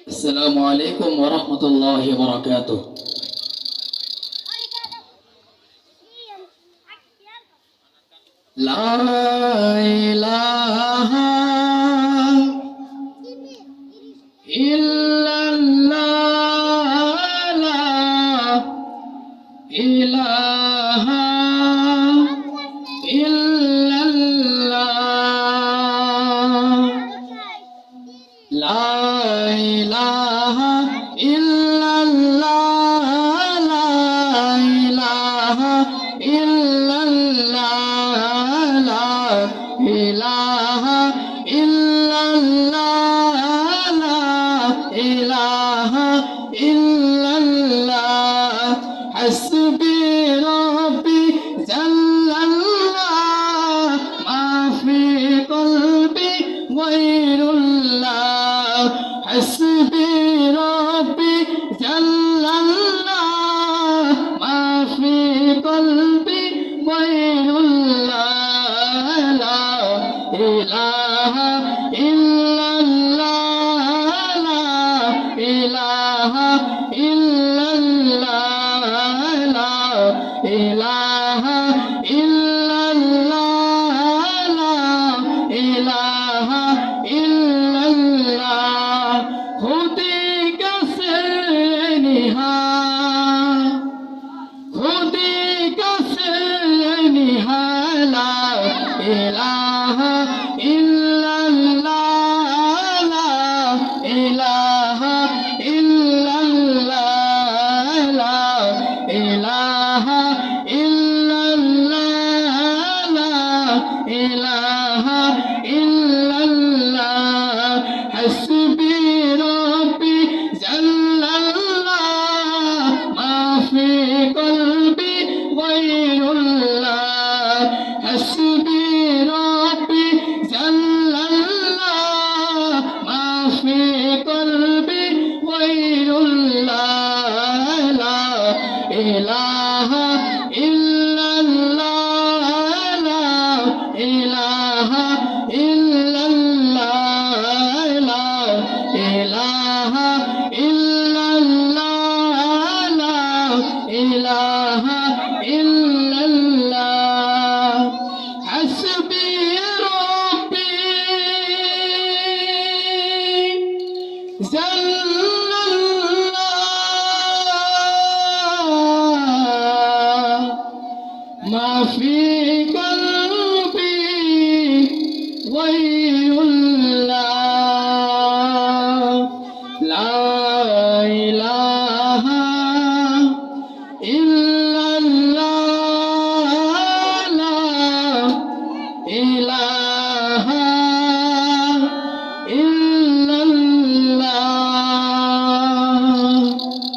আসসালামু আলাইকুম ওয়া রাহমাতুল্লাহি ওয়া বারাকাতুহু। লা ইলাহা ইল্লাল্লাহ, লা ইলাহা ইল্লাল্লাহ, লা ইলাহা ইল্লাল্লাহ, লা ইলাহা ইল্লাল্লাহ, লা ইলাহা ইল্লাল্লাহ, লা ইলাহা ইল্লাল্লাহ। হাসবি রব্বি জাল্লাল্লাহ, মা ফি কলবি গায়রুল্লাহ। হাসবি রব্বি জাল্লাল্লাহ, মা ফি কলবি গায়রুল্লাহ। লা ইলাহা ইল্লাল্লাহ, লা ইলাহা ইল্লাল্লাহ, লা ইলাহা ইল্লাল্লাহ, লা ইলাহা ইল্লাল্লাহ। খুদি কাছে নিহা, খুদি কাছে নিহা, লা ইলাহা ইল্লাল্লাহ, লা ইলাহা ইল্লাল্লাহ, লা ইলাহা ইল্লাল্লাহ, লা ইলাহা ইল্লাল্লাহ। হাসবি রব্বি জাল্লাল্লাহ, মা ফি কলবি গায়রুল্লাহ। হাসবি রব্বি জাল্লাল্লাহ, মা ফি কলবি গায়রুল্লাহ। লা ইলাহা ইল্লাল্লাহ, লা ইলাহা ইল্লাল্লাহ, লা ইলাহা ইল্লাল্লাহ, লা ইলাহা ইল্লাল্লাহ। হাসবি রব্বি জাল্লাল্লাহ,